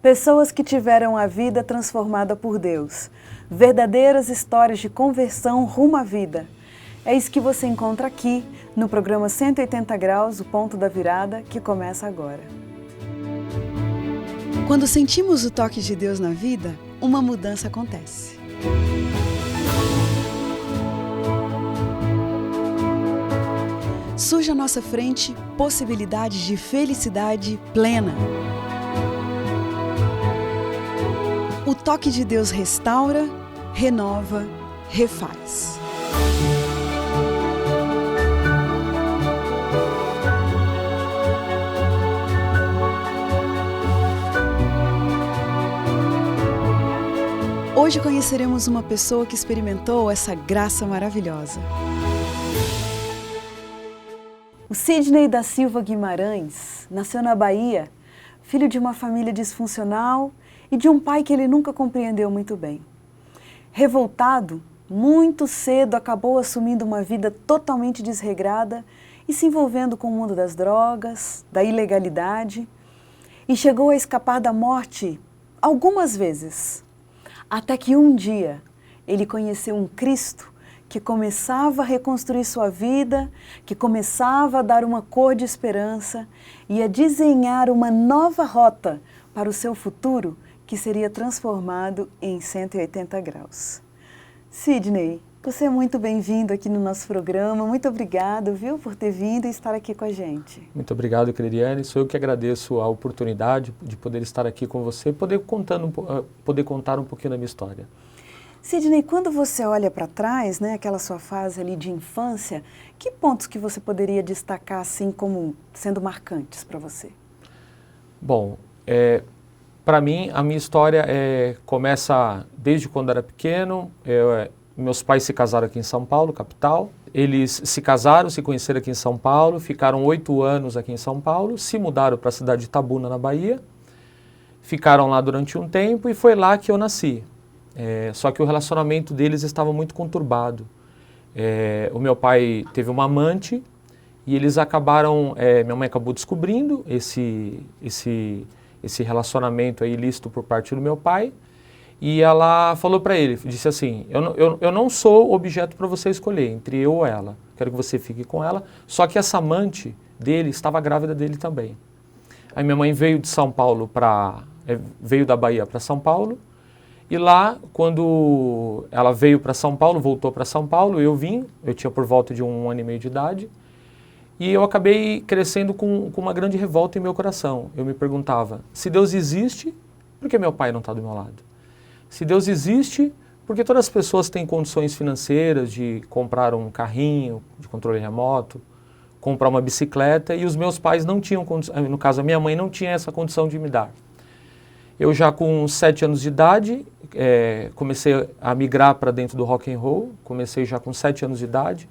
Pessoas que tiveram a vida transformada por Deus. Verdadeiras histórias de conversão rumo à vida. É isso que você encontra aqui no programa 180 Graus, o Ponto da Virada, que começa agora. Quando sentimos o toque de Deus na vida, uma mudança acontece. Surge à nossa frente possibilidades de felicidade plena. O toque de Deus restaura, renova, refaz. Hoje conheceremos uma pessoa que experimentou essa graça maravilhosa. O Sidney da Silva Guimarães nasceu na Bahia, filho de uma família disfuncional e de um pai que ele nunca compreendeu muito bem. Revoltado, muito cedo acabou assumindo uma vida totalmente desregrada e se envolvendo com o mundo das drogas, da ilegalidade, e chegou a escapar da morte algumas vezes. Até que um dia ele conheceu um Cristo que começava a reconstruir sua vida, que começava a dar uma cor de esperança e a desenhar uma nova rota para o seu futuro, que seria transformado em 180 graus. Sidney, você é muito bem-vindo aqui no nosso programa. Muito obrigado, viu, por ter vindo e estar aqui com a gente. Muito obrigado, Cleriane. Sou eu que agradeço a oportunidade de poder estar aqui com você e poder contar um pouquinho da minha história. Sidney, quando você olha para trás, né, aquela sua fase ali de infância, que pontos que você poderia destacar assim como sendo marcantes para você? Bom, para mim, a minha história começa desde quando era pequeno. Meus pais se casaram aqui em São Paulo, capital. Eles se casaram, se conheceram aqui em São Paulo, ficaram 8 anos aqui em São Paulo, se mudaram para a cidade de Itabuna, na Bahia, ficaram lá durante um tempo e foi lá que eu nasci. Só que o relacionamento deles estava muito conturbado. O meu pai teve uma amante e eles acabaram, minha mãe acabou descobrindo esse relacionamento aí ilícito por parte do meu pai, e ela falou para ele, disse assim, eu não sou objeto para você escolher entre eu ou ela, quero que você fique com ela, só que essa amante dele estava grávida dele também. Aí minha mãe veio de São Paulo veio da Bahia para São Paulo, e lá, quando ela veio para São Paulo, voltou para São Paulo, eu tinha por volta de 1 ano e meio de idade, e eu acabei crescendo com uma grande revolta em meu coração. Eu me perguntava, se Deus existe, por que meu pai não está do meu lado? Se Deus existe, por que todas as pessoas têm condições financeiras de comprar um carrinho de controle remoto, comprar uma bicicleta, e os meus pais não tinham condição, no caso a minha mãe não tinha essa condição de me dar. Eu já com 7 anos de idade, comecei a migrar para dentro do rock and roll, comecei já com 7 anos de idade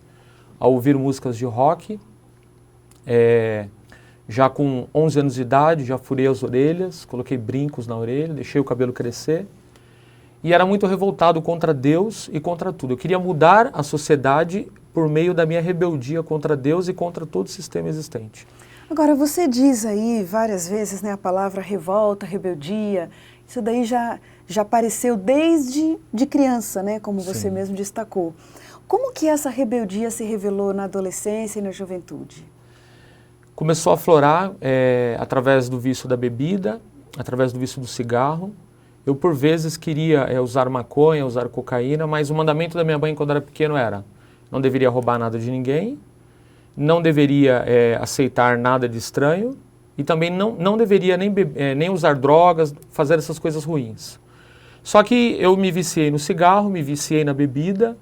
a ouvir músicas de rock. Já com 11 anos de idade, já furei as orelhas, coloquei brincos na orelha, deixei o cabelo crescer. E era muito revoltado contra Deus e contra tudo. Eu queria mudar a sociedade por meio da minha rebeldia contra Deus e contra todo o sistema existente. Agora, você diz aí várias vezes, né, a palavra revolta, rebeldia, isso daí já apareceu desde de criança, né, como você Sim. mesmo destacou. Como que essa rebeldia se revelou na adolescência e na juventude? Começou a aflorar através do vício da bebida, através do vício do cigarro. Eu, por vezes, queria usar maconha, usar cocaína, mas o mandamento da minha mãe quando era pequeno era: não deveria roubar nada de ninguém, não deveria aceitar nada de estranho e também não deveria nem usar drogas, fazer essas coisas ruins. Só que eu me viciei no cigarro, me viciei na bebida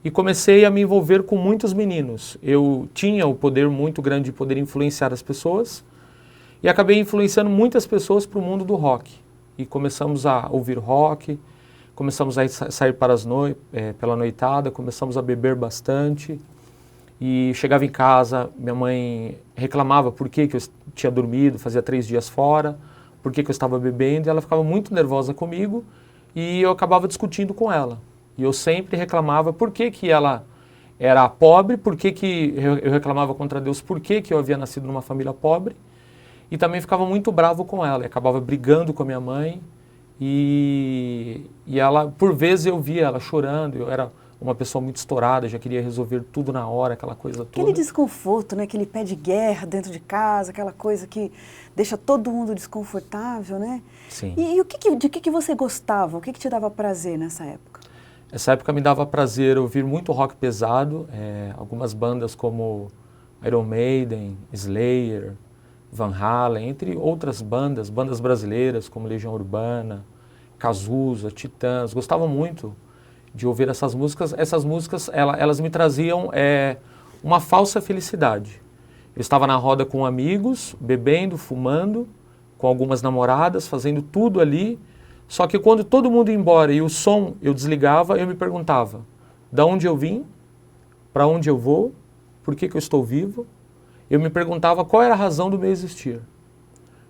e comecei a me envolver com muitos meninos. Eu tinha o poder muito grande de poder influenciar as pessoas e acabei influenciando muitas pessoas para o mundo do rock. E começamos a ouvir rock, começamos a sair pela noitada, começamos a beber bastante. E chegava em casa, minha mãe reclamava por que eu tinha dormido, fazia 3 dias fora, por que eu estava bebendo, e ela ficava muito nervosa comigo e eu acabava discutindo com ela. E eu sempre reclamava por que ela era pobre, por que eu reclamava contra Deus, por que eu havia nascido numa família pobre. E também ficava muito bravo com ela, e acabava brigando com a minha mãe. E ela, por vezes eu via ela chorando, eu era uma pessoa muito estourada, já queria resolver tudo na hora, aquela coisa toda. Aquele desconforto, né? Aquele pé de guerra dentro de casa, aquela coisa que deixa todo mundo desconfortável, né? Sim. E de que você gostava? O que te dava prazer nessa época? Essa época me dava prazer ouvir muito rock pesado, algumas bandas como Iron Maiden, Slayer, Van Halen, entre outras bandas brasileiras como Legião Urbana, Cazuza, Titãs. Gostava muito de ouvir essas músicas. Essas músicas, elas me traziam uma falsa felicidade. Eu estava na roda com amigos, bebendo, fumando, com algumas namoradas, fazendo tudo ali. Só que quando todo mundo ia embora e o som eu desligava, eu me perguntava, da onde eu vim, para onde eu vou, por que eu estou vivo? Eu me perguntava qual era a razão do meu existir.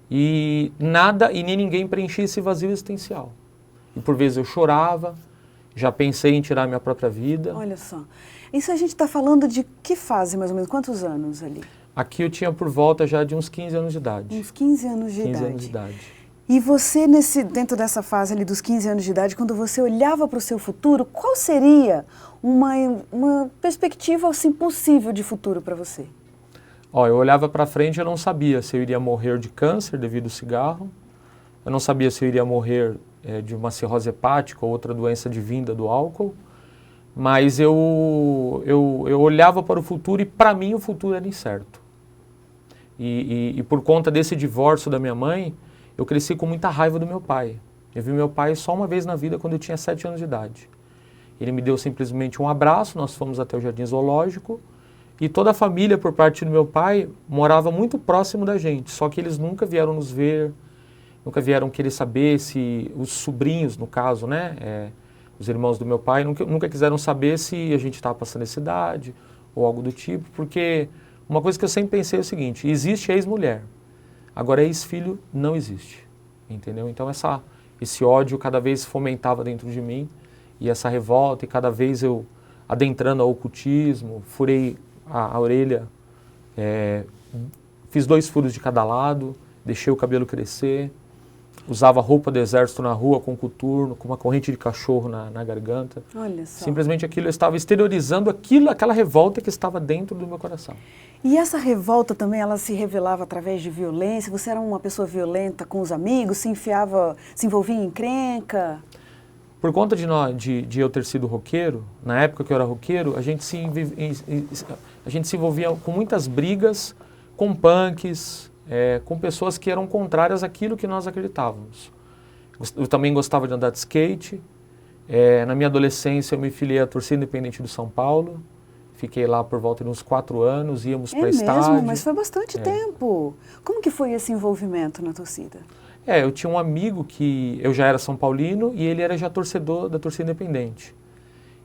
E nada e nem ninguém preenchia esse vazio existencial. E por vezes eu chorava, já pensei em tirar minha própria vida. Olha só, isso a gente está falando de que fase, mais ou menos, quantos anos ali? Aqui eu tinha por volta já de uns 15 anos de idade. Uns 15 anos de 15 idade. anos de idade. E você, dentro dessa fase ali dos 15 anos de idade, quando você olhava para o seu futuro, qual seria uma perspectiva assim, possível de futuro para você? Eu olhava para frente e eu não sabia se eu iria morrer de câncer devido ao cigarro, eu não sabia se eu iria morrer de uma cirrose hepática ou outra doença advinda do álcool, mas eu olhava para o futuro e para mim o futuro era incerto. E por conta desse divórcio da minha mãe, eu cresci com muita raiva do meu pai. Eu vi meu pai só uma vez na vida quando eu tinha 7 anos de idade. Ele me deu simplesmente um abraço, nós fomos até o Jardim Zoológico, e toda a família, por parte do meu pai, morava muito próximo da gente, só que eles nunca vieram nos ver, nunca vieram querer saber se os sobrinhos, no caso, né, os irmãos do meu pai, nunca quiseram saber se a gente estava passando necessidade ou algo do tipo, porque uma coisa que eu sempre pensei é o seguinte, existe ex-mulher, agora ex-filho não existe, entendeu? Então esse ódio cada vez fomentava dentro de mim, e essa revolta, e cada vez eu adentrando ao ocultismo, furei a orelha, fiz 2 furos de cada lado, deixei o cabelo crescer, usava roupa do exército na rua com coturno, com uma corrente de cachorro na garganta. Olha só. Simplesmente aquilo, eu estava exteriorizando aquela revolta que estava dentro do meu coração. E essa revolta também, ela se revelava através de violência? Você era uma pessoa violenta com os amigos, se envolvia em encrenca? Por conta de eu ter sido roqueiro, na época que eu era roqueiro, a gente se envolvia com muitas brigas, com punks, com pessoas que eram contrárias àquilo que nós acreditávamos. Eu também gostava de andar de skate. Na minha adolescência eu me filiei à torcida independente do São Paulo. Fiquei lá por volta de uns 4 anos, íamos para estádio. É mesmo? Mas foi bastante tempo. Como que foi esse envolvimento na torcida? Eu tinha um amigo que eu já era São Paulino e ele era já torcedor da torcida independente.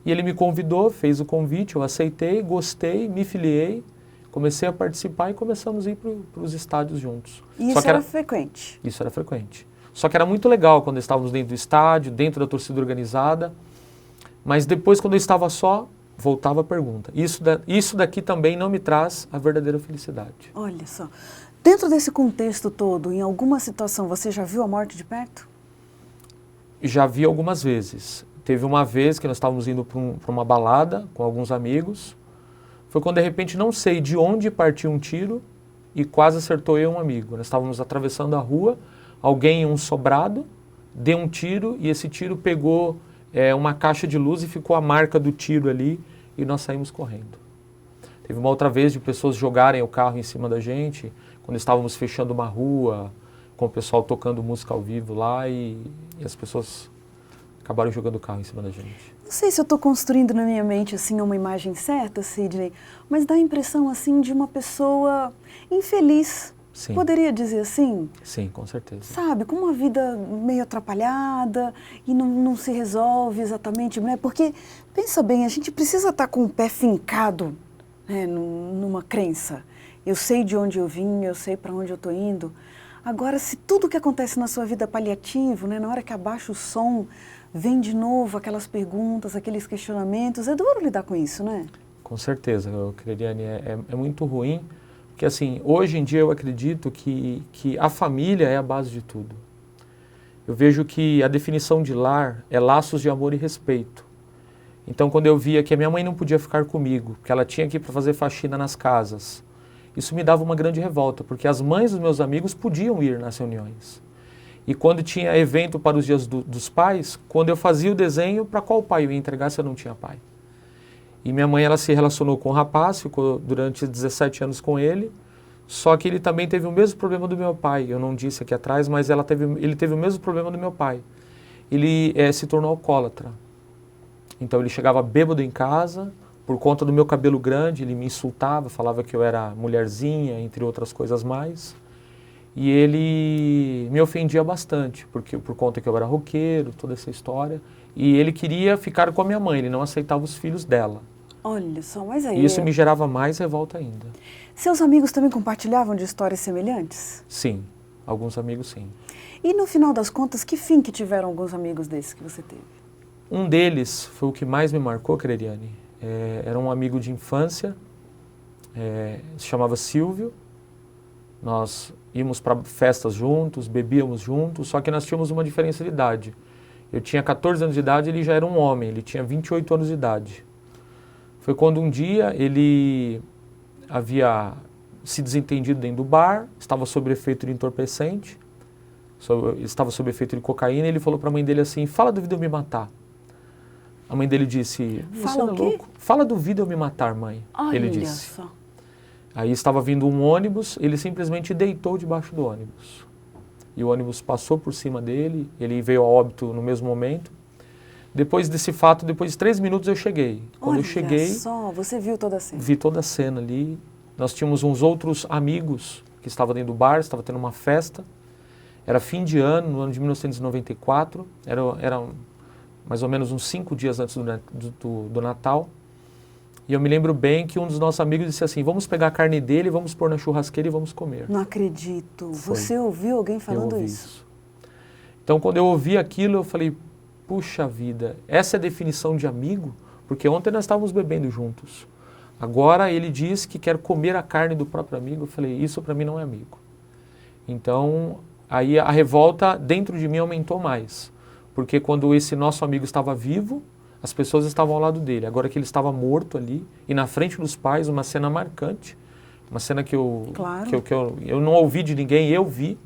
E ele me convidou, fez o convite, eu aceitei, gostei, me filiei, comecei a participar e começamos a ir para os estádios juntos. E isso era frequente? Isso era frequente. Só que era muito legal quando estávamos dentro do estádio, dentro da torcida organizada, mas depois quando eu estava só, voltava a pergunta. Isso daqui também não me traz a verdadeira felicidade. Olha só. Dentro desse contexto todo, em alguma situação, você já viu a morte de perto? Já vi algumas vezes. Teve uma vez que nós estávamos indo para uma balada com alguns amigos. Foi quando de repente não sei de onde partiu um tiro e quase acertou eu e um amigo. Nós estávamos atravessando a rua, alguém em um sobrado deu um tiro e esse tiro pegou uma caixa de luz e ficou a marca do tiro ali e nós saímos correndo. Teve uma outra vez de pessoas jogarem o carro em cima da gente, quando estávamos fechando uma rua, com o pessoal tocando música ao vivo lá e as pessoas acabaram jogando o carro em cima da gente. Não sei se eu estou construindo na minha mente assim uma imagem certa, Sidney, mas dá a impressão assim de uma pessoa infeliz. Sim. Poderia dizer assim? Sim, com certeza. Sabe, com uma vida meio atrapalhada e não se resolve exatamente, né? Porque, pensa bem, a gente precisa estar com o pé fincado, né, numa crença. Eu sei de onde eu vim, eu sei para onde eu estou indo. Agora, se tudo que acontece na sua vida é paliativo, né, na hora que abaixa o som, vem de novo aquelas perguntas, aqueles questionamentos, é duro lidar com isso, né? Com certeza, Cristiane, é muito ruim, Porque assim, hoje em dia eu acredito que a família é a base de tudo. Eu vejo que a definição de lar é laços de amor e respeito. Então quando eu via que a minha mãe não podia ficar comigo, que ela tinha que ir para fazer faxina nas casas, isso me dava uma grande revolta, porque as mães dos meus amigos podiam ir nas reuniões. E quando tinha evento para os dias dos pais, quando eu fazia o desenho, para qual pai eu ia entregar se eu não tinha pai? E minha mãe, ela se relacionou com o rapaz, ficou durante 17 anos com ele, só que ele também teve o mesmo problema do meu pai. Eu não disse aqui atrás, mas ele teve o mesmo problema do meu pai. Ele se tornou alcoólatra. Então ele chegava bêbado em casa, por conta do meu cabelo grande, ele me insultava, falava que eu era mulherzinha, entre outras coisas mais. E ele me ofendia bastante, porque por conta que eu era roqueiro, toda essa história. E ele queria ficar com a minha mãe, ele não aceitava os filhos dela. Olha só, mas aí... E isso me gerava mais revolta ainda. Seus amigos também compartilhavam de histórias semelhantes? Sim, alguns amigos sim. E no final das contas, que fim que tiveram alguns amigos desses que você teve? Um deles foi o que mais me marcou, Creriane. Era um amigo de infância, se chamava Silvio. Nós íamos para festas juntos, bebíamos juntos, só que nós tínhamos uma diferença de idade. Eu tinha 14 anos de idade, ele já era um homem, ele tinha 28 anos de idade. Foi quando um dia ele havia se desentendido dentro do bar, estava sob efeito de entorpecente, estava sob efeito de cocaína, e ele falou para a mãe dele assim, fala do vídeo eu me matar. A mãe dele disse, você não é louco? Fala do vídeo eu me matar, mãe, ele disse. Só. Aí estava vindo um ônibus, ele simplesmente deitou debaixo do ônibus. E o ônibus passou por cima dele, ele veio a óbito no mesmo momento. Depois desse fato, depois de 3 minutos eu cheguei. Quando eu cheguei... Só, você viu toda a cena? Vi toda a cena ali. Nós tínhamos uns outros amigos que estavam dentro do bar, estava tendo uma festa. Era fim de ano, no ano de 1994. Era mais ou menos uns 5 dias antes do Natal. E eu me lembro bem que um dos nossos amigos disse assim, vamos pegar a carne dele, vamos pôr na churrasqueira e vamos comer. Não acredito. Foi. Você ouviu alguém falando Eu ouvi isso? Então quando eu ouvi aquilo, eu falei, puxa vida, essa é a definição de amigo? Porque ontem nós estávamos bebendo juntos. Agora ele diz que quer comer a carne do próprio amigo. Eu falei, isso para mim não é amigo. Então, aí a revolta dentro de mim aumentou mais. Porque quando esse nosso amigo estava vivo, as pessoas estavam ao lado dele. Agora que ele estava morto ali, e na frente dos pais, uma cena marcante. Uma cena que eu não ouvi de ninguém, eu vi.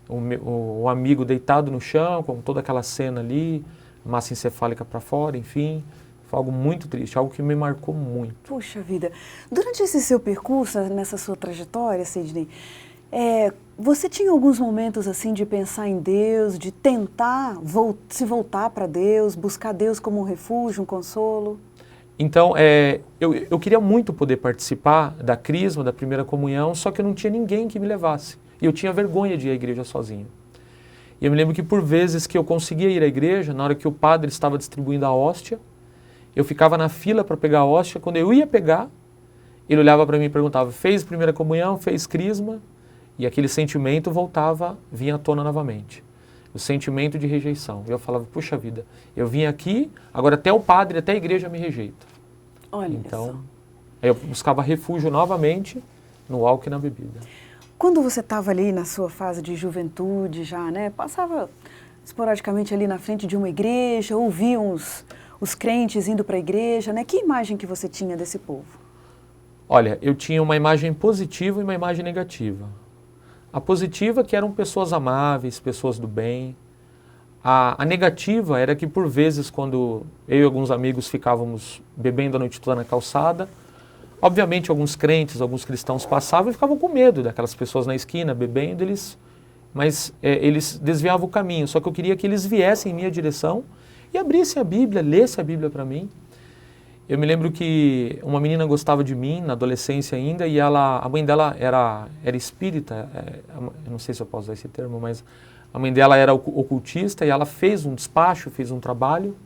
O amigo deitado no chão, com toda aquela cena ali, massa encefálica para fora, enfim. Foi algo muito triste, algo que me marcou muito. Puxa vida. Durante esse seu percurso, nessa sua trajetória, Sidney, você tinha alguns momentos assim de pensar em Deus, de tentar se voltar para Deus, buscar Deus como um refúgio, um consolo? Então, eu queria muito poder participar da crisma, da primeira comunhão, só que eu não tinha ninguém que me levasse. E eu tinha vergonha de ir à igreja sozinho. E eu me lembro que por vezes que eu conseguia ir à igreja, na hora que o padre estava distribuindo a hóstia, eu ficava na fila para pegar a hóstia. Quando eu ia pegar, ele olhava para mim e perguntava, fez primeira comunhão, fez crisma? E aquele sentimento vinha à tona novamente. O sentimento de rejeição. E eu falava, puxa vida, eu vim aqui, agora até o padre, até a igreja me rejeita. Olha então, só. Aí eu buscava refúgio novamente no álcool e na bebida. Quando você estava ali na sua fase de juventude já, né, passava esporadicamente ali na frente de uma igreja, ouvia os crentes indo para a igreja, né? Que imagem que você tinha desse povo? Olha, eu tinha uma imagem positiva e uma imagem negativa. A positiva que eram pessoas amáveis, pessoas do bem. A negativa era que por vezes quando eu e alguns amigos ficávamos bebendo a noite toda na calçada, obviamente alguns crentes, alguns cristãos passavam e ficavam com medo daquelas pessoas na esquina bebendo, mas eles desviavam o caminho. Só que eu queria que eles viessem em minha direção e abrissem a Bíblia, lessem a Bíblia para mim. Eu me lembro que uma menina gostava de mim, na adolescência ainda, e a mãe dela era espírita, eu não sei se eu posso usar esse termo, mas a mãe dela era ocultista e ela fez um despacho, fez um trabalho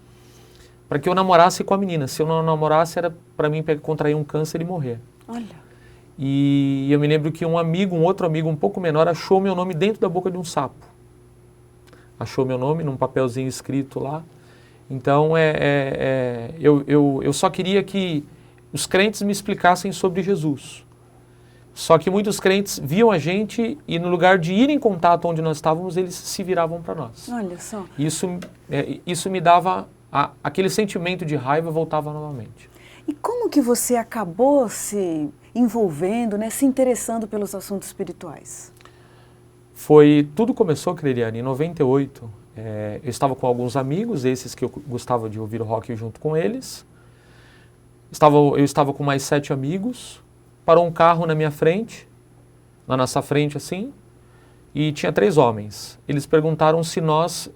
para que eu namorasse com a menina. Se eu não namorasse, era para mim contrair um câncer e morrer. Olha. E eu me lembro que um outro amigo um pouco menor, achou meu nome dentro da boca de um sapo. Achou meu nome num papelzinho escrito lá. Então, eu só queria que os crentes me explicassem sobre Jesus. Só que muitos crentes viam a gente e no lugar de ir em contato onde nós estávamos, eles se viravam para nós. Olha só. Isso me dava, aquele sentimento de raiva voltava novamente. E como que você acabou se envolvendo, né, se interessando pelos assuntos espirituais? Tudo começou, Creliane, em 98. Eu estava com alguns amigos, esses que eu gostava de ouvir o rock junto com eles. Eu estava com mais 7 amigos. Parou um carro na minha frente, na nossa frente assim, e tinha 3 homens. Eles perguntaram se nós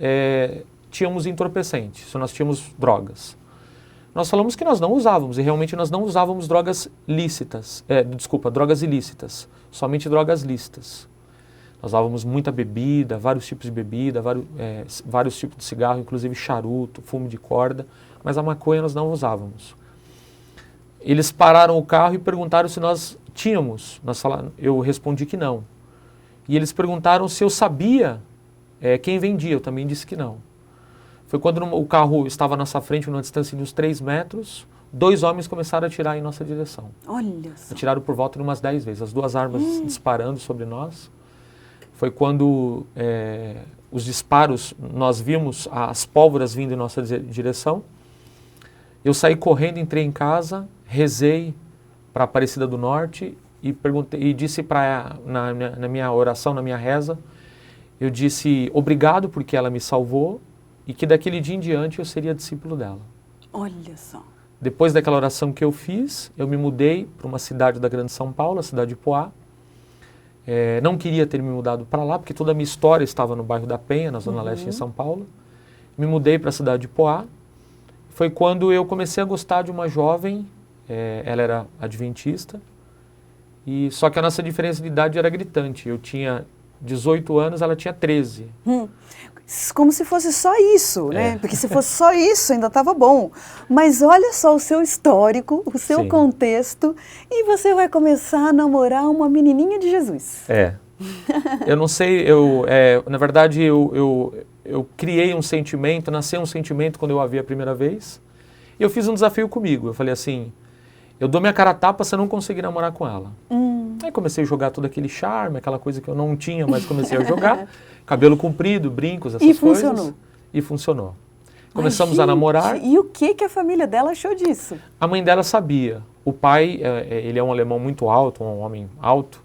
tínhamos entorpecentes, se nós tínhamos drogas. Nós falamos que nós não usávamos, e realmente nós não usávamos drogas lícitas, drogas ilícitas, somente drogas lícitas. Nós usávamos muita bebida, vários tipos de bebida, vários tipos de cigarro, inclusive charuto, fumo de corda, mas a maconha nós não usávamos. Eles pararam o carro e perguntaram se nós tínhamos. Eu respondi que não. E eles perguntaram se eu sabia quem vendia, eu também disse que não. Foi quando o carro estava à nossa frente, numa distância de uns 3 metros, 2 homens começaram a atirar em nossa direção. Olha só. Atiraram por volta de umas 10 vezes, as 2 armas disparando sobre nós. Foi quando os disparos, nós vimos as pólvoras vindo em nossa direção. Eu saí correndo, entrei em casa, rezei para a Aparecida do Norte e disse na minha oração, na minha reza, eu disse obrigado porque ela me salvou e que daquele dia em diante eu seria discípulo dela. Olha só. Depois daquela oração que eu fiz, eu me mudei para uma cidade da Grande São Paulo, a cidade de Poá. Não queria ter me mudado para lá, porque toda a minha história estava no bairro da Penha, na Zona Leste, em São Paulo. Me mudei para a cidade de Poá. Foi quando eu comecei a gostar de uma jovem, ela era adventista, só que a nossa diferença de idade era gritante. Eu tinha 18 anos, ela tinha 13. Como se fosse só isso, né? Porque se fosse só isso, ainda estava bom. Mas olha só o seu histórico, o seu contexto, e você vai começar a namorar uma menininha de Jesus. Eu não sei, na verdade eu criei um sentimento, nasceu um sentimento quando eu a vi a primeira vez, e eu fiz um desafio comigo. Eu falei assim, eu dou minha cara a tapa se eu não conseguir namorar com ela. Aí comecei a jogar todo aquele charme, aquela coisa que eu não tinha, mas comecei a jogar. Cabelo comprido, brincos, essas coisas. Funcionou. E funcionou. Começamos a namorar. E o que a família dela achou disso? A mãe dela sabia. O pai, ele é um alemão muito alto, um homem alto.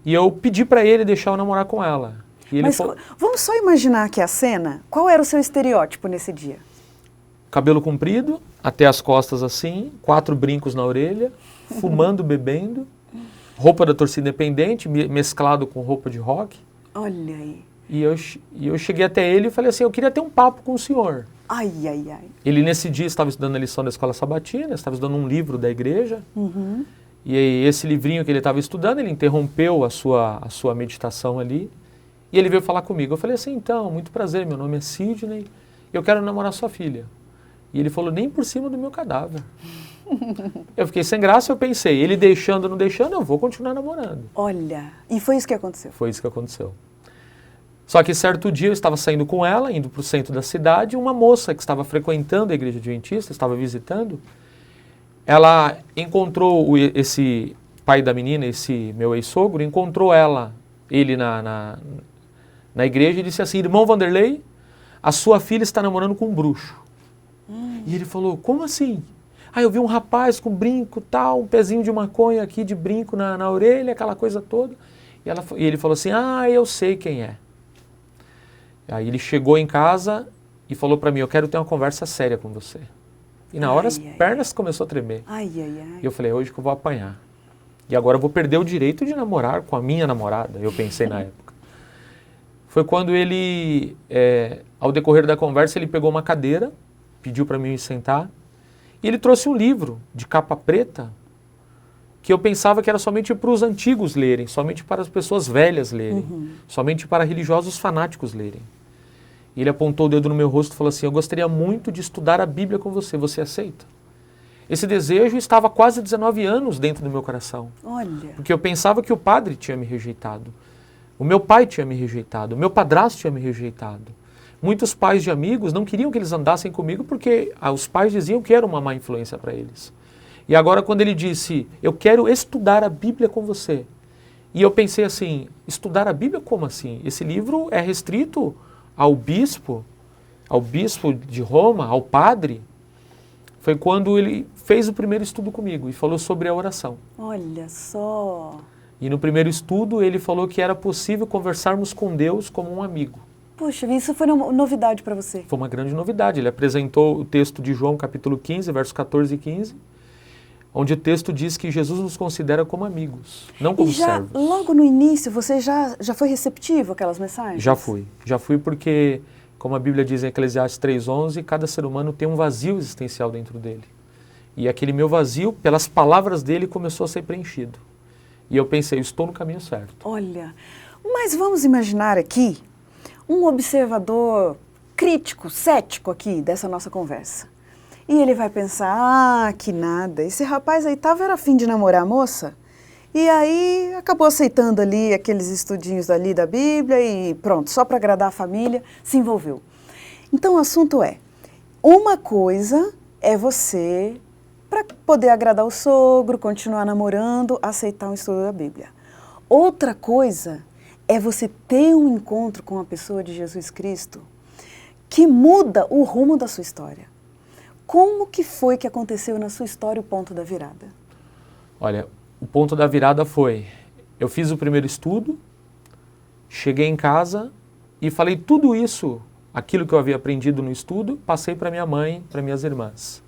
E eu pedi para ele deixar eu namorar com ela. E ele vamos só imaginar aqui a cena. Qual era o seu estereótipo nesse dia? Cabelo comprido, até as costas assim, 4 brincos na orelha, fumando, bebendo, roupa da torcida independente, mesclado com roupa de rock. Olha aí. E eu cheguei até ele e falei assim, eu queria ter um papo com o senhor. Ai, ai, ai. Ele nesse dia estava estudando a lição da escola sabatina, estava estudando um livro da igreja. E aí, esse livrinho que ele estava estudando, ele interrompeu a sua meditação ali. E ele veio falar comigo. Eu falei assim, então, muito prazer, meu nome é Sidney, eu quero namorar sua filha. E ele falou, nem por cima do meu cadáver. Eu fiquei sem graça, eu pensei, ele deixando ou não deixando, eu vou continuar namorando. Olha, e foi isso que aconteceu? Foi isso que aconteceu. Só que certo dia eu estava saindo com ela, indo para o centro da cidade, e uma moça que estava frequentando a igreja adventista, estava visitando, ela encontrou esse pai da menina, esse meu ex-sogro, encontrou ele na igreja e disse assim, irmão Vanderlei, a sua filha está namorando com um bruxo. E ele falou, como assim? Eu vi um rapaz com brinco, tal, um pezinho de maconha aqui de brinco na orelha, aquela coisa toda. E ele falou assim, eu sei quem é. Aí ele chegou em casa e falou para mim, eu quero ter uma conversa séria com você. E na hora as pernas começou a tremer. E eu falei, hoje que eu vou apanhar. E agora eu vou perder o direito de namorar com a minha namorada, eu pensei na época. Foi quando ele, ao decorrer da conversa, ele pegou uma cadeira, pediu para mim sentar, e ele trouxe um livro de capa preta, que eu pensava que era somente para os antigos lerem, somente para as pessoas velhas lerem, somente para religiosos fanáticos lerem. E ele apontou o dedo no meu rosto e falou assim, eu gostaria muito de estudar a Bíblia com você, você aceita? Esse desejo estava há quase 19 anos dentro do meu coração. Olha. Porque eu pensava que o padre tinha me rejeitado, o meu pai tinha me rejeitado, o meu padrasto tinha me rejeitado. Muitos pais de amigos não queriam que eles andassem comigo porque os pais diziam que era uma má influência para eles. E agora quando ele disse, eu quero estudar a Bíblia com você, E eu pensei assim, estudar a Bíblia como assim? Esse livro é restrito ao bispo de Roma, ao padre. Foi quando ele fez o primeiro estudo comigo e falou sobre a oração. Olha só! E no primeiro estudo ele falou que era possível conversarmos com Deus como um amigo. Puxa, isso foi uma novidade para você. Foi uma grande novidade. Ele apresentou o texto de João, capítulo 15, versos 14 e 15, onde o texto diz que Jesus nos considera como amigos, não como servos. Logo no início, você já foi receptivo àquelas mensagens? Já fui porque, como a Bíblia diz em Eclesiastes 3:11, cada ser humano tem um vazio existencial dentro dele. E aquele meu vazio, pelas palavras dele, começou a ser preenchido. E eu pensei, eu estou no caminho certo. Olha, mas vamos imaginar aqui um observador crítico, cético aqui dessa nossa conversa. E ele vai pensar, que nada, esse rapaz aí era a fim de namorar a moça, e aí acabou aceitando ali aqueles estudinhos ali da Bíblia e pronto, só para agradar a família, se envolveu. Então o assunto é, uma coisa é você, para poder agradar o sogro, continuar namorando, aceitar um estudo da Bíblia. Outra coisa é você ter um encontro com a pessoa de Jesus Cristo que muda o rumo da sua história. Como que foi que aconteceu na sua história o ponto da virada? Olha, o ponto da virada foi, eu fiz o primeiro estudo, cheguei em casa e falei tudo isso, aquilo que eu havia aprendido no estudo, passei para minha mãe, para minhas irmãs.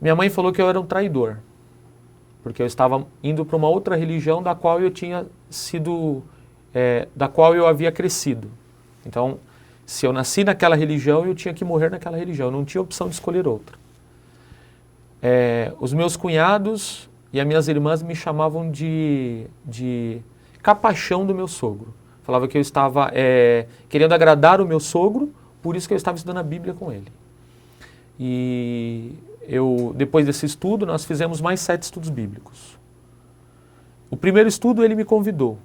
Minha mãe falou que eu era um traidor, porque eu estava indo para uma outra religião da qual eu tinha sido, da qual eu havia crescido. Então, se eu nasci naquela religião, eu tinha que morrer naquela religião, eu não tinha opção de escolher outra. Os meus cunhados e as minhas irmãs me chamavam de capachão do meu sogro. Falava que eu estava querendo agradar o meu sogro, por isso que eu estava estudando a Bíblia com ele. E depois desse estudo, nós fizemos mais 7 estudos bíblicos. O primeiro estudo ele me convidou.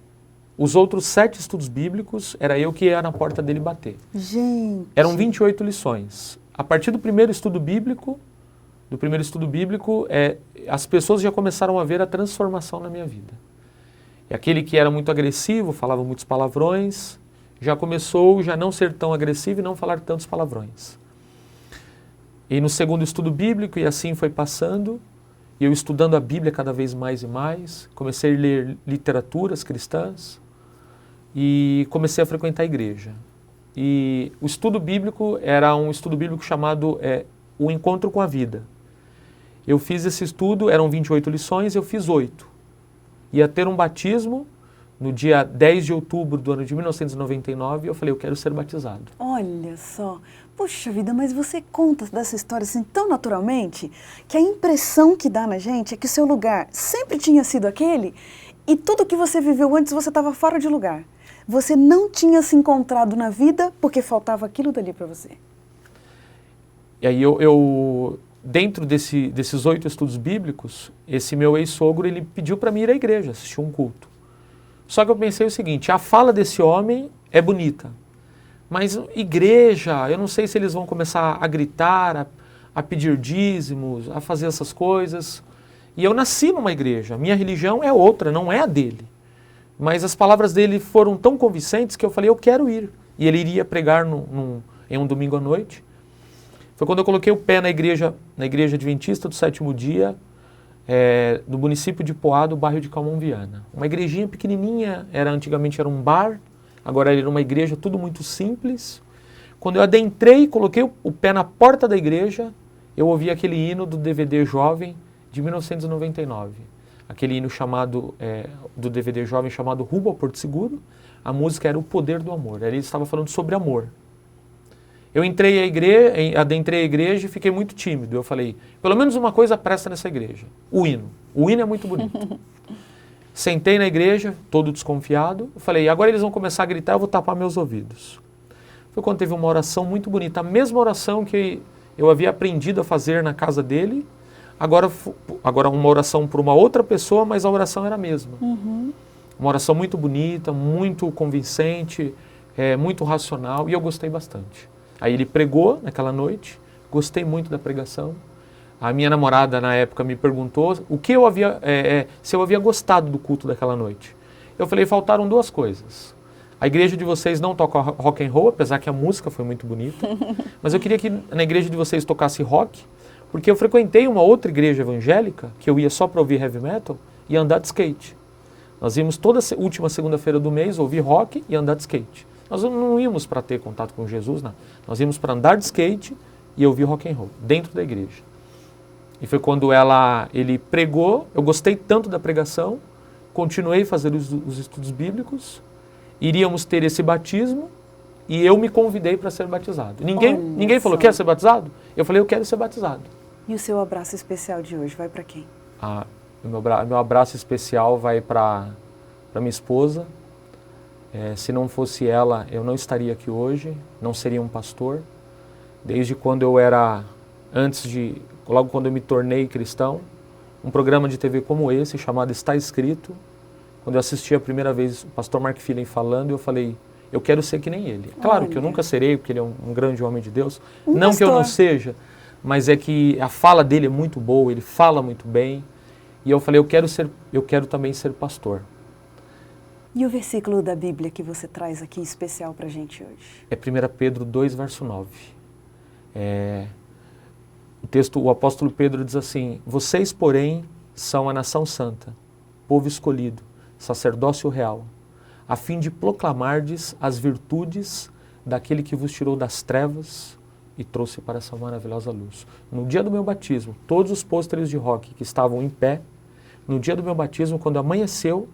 Os outros 7 estudos bíblicos, era eu que ia na porta dele bater. Gente! Eram 28 lições. A partir do primeiro estudo bíblico, as pessoas já começaram a ver a transformação na minha vida. E aquele que era muito agressivo, falava muitos palavrões, já começou a não ser tão agressivo e não falar tantos palavrões. E no segundo estudo bíblico, e assim foi passando, e eu estudando a Bíblia cada vez mais e mais, comecei a ler literaturas cristãs e comecei a frequentar a igreja. E o estudo bíblico era um estudo bíblico chamado O Encontro com a Vida. Eu fiz esse estudo, eram 28 lições, eu fiz 8. Ia ter um batismo no dia 10 de outubro do ano de 1999 e eu falei, eu quero ser batizado. Olha só, puxa vida, mas você conta dessa história assim tão naturalmente que a impressão que dá na gente é que o seu lugar sempre tinha sido aquele e tudo que você viveu antes você estava fora de lugar. Você não tinha se encontrado na vida porque faltava aquilo dali para você. E aí dentro desses 8 estudos bíblicos, esse meu ex-sogro, ele pediu para mim ir à igreja, assistir um culto. Só que eu pensei o seguinte, a fala desse homem é bonita, mas igreja, eu não sei se eles vão começar a gritar, a pedir dízimos, a fazer essas coisas. E eu nasci numa igreja, minha religião é outra, não é a dele. Mas as palavras dele foram tão convincentes que eu falei, eu quero ir. E ele iria pregar em um domingo à noite. Foi quando eu coloquei o pé na igreja adventista do 7º dia, no município de Poá, do bairro de Calmon Viana. Uma igrejinha pequenininha, antigamente era um bar, agora era uma igreja, tudo muito simples. Quando eu adentrei, coloquei o pé na porta da igreja, eu ouvi aquele hino do DVD Jovem de 1999. Aquele hino do DVD Jovem chamado Rumo ao Porto Seguro. A música era O Poder do Amor. Ele estava falando sobre amor. Eu adentrei a igreja e fiquei muito tímido. Eu falei, pelo menos uma coisa presta nessa igreja. O hino. O hino é muito bonito. Sentei na igreja, todo desconfiado. Eu falei, agora eles vão começar a gritar, eu vou tapar meus ouvidos. Foi quando teve uma oração muito bonita. A mesma oração que eu havia aprendido a fazer na casa dele. Agora uma oração para uma outra pessoa, mas a oração era a mesma. Uhum. Uma oração muito bonita, muito convincente, muito racional, e eu gostei bastante. Aí ele pregou naquela noite, gostei muito da pregação. A minha namorada, na época, me perguntou se eu havia gostado do culto daquela noite. Eu falei, faltaram duas coisas. A igreja de vocês não toca rock and roll, apesar que a música foi muito bonita, mas eu queria que na igreja de vocês tocasse rock, porque eu frequentei uma outra igreja evangélica, que eu ia só para ouvir heavy metal e andar de skate. Nós íamos toda última segunda-feira do mês ouvir rock e andar de skate. Nós não íamos para ter contato com Jesus, não. Nós íamos para andar de skate e ouvir rock and roll, dentro da igreja. E foi quando ele pregou, eu gostei tanto da pregação, continuei fazendo os estudos bíblicos, iríamos ter esse batismo e eu me convidei para ser batizado. Ninguém falou, quer ser batizado? Eu falei, eu quero ser batizado. E o seu abraço especial de hoje vai para quem? Meu abraço especial vai para minha esposa. Se não fosse ela, eu não estaria aqui hoje, não seria um pastor. Desde quando eu era, logo quando eu me tornei cristão, um programa de TV como esse, chamado Está Escrito, quando eu assisti a primeira vez o pastor Mark Phelan falando, eu falei, eu quero ser que nem ele. Claro que eu nunca serei, porque ele é um grande homem de Deus. Não pastor. Que eu não seja, mas é que a fala dele é muito boa, ele fala muito bem. E eu falei, eu quero também ser pastor. E o versículo da Bíblia que você traz aqui especial para a gente hoje? É 1 Pedro 2, verso 9. O apóstolo Pedro diz assim, vocês, porém, são a nação santa, povo escolhido, sacerdócio real, a fim de proclamardes as virtudes daquele que vos tirou das trevas e trouxe para essa maravilhosa luz. No dia do meu batismo, todos os pôsteres de rock que estavam em pé, no dia do meu batismo, quando amanheceu,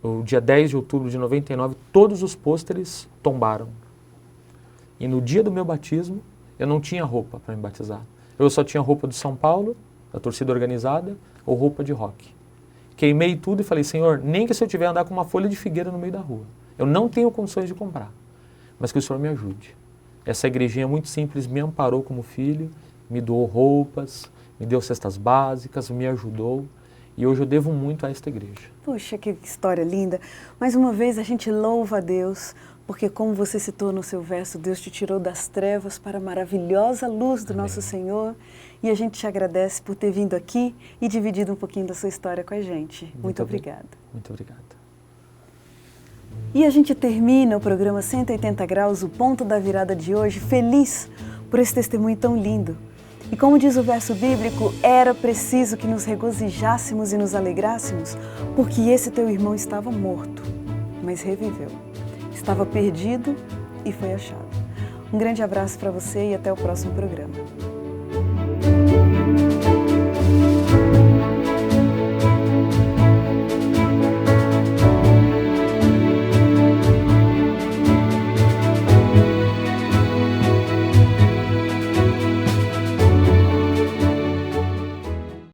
o dia 10 de outubro de 99, todos os pôsteres tombaram. E no dia do meu batismo, eu não tinha roupa para me batizar. Eu só tinha roupa de São Paulo, da torcida organizada, ou roupa de rock. Queimei tudo e falei, Senhor, nem que se eu tiver andar com uma folha de figueira no meio da rua. Eu não tenho condições de comprar, mas que o Senhor me ajude. Essa igrejinha muito simples me amparou como filho, me doou roupas, me deu cestas básicas, me ajudou. E hoje eu devo muito a esta igreja. Puxa, que história linda. Mais uma vez a gente louva a Deus, porque como você citou no seu verso, Deus te tirou das trevas para a maravilhosa luz do nosso Senhor. E a gente te agradece por ter vindo aqui e dividido um pouquinho da sua história com a gente. Muito obrigada. Muito obrigado. E a gente termina o programa 180 Graus, o ponto da virada de hoje, feliz por esse testemunho tão lindo. E como diz o verso bíblico, era preciso que nos regozijássemos e nos alegrássemos, porque esse teu irmão estava morto, mas reviveu. Estava perdido e foi achado. Um grande abraço para você e até o próximo programa.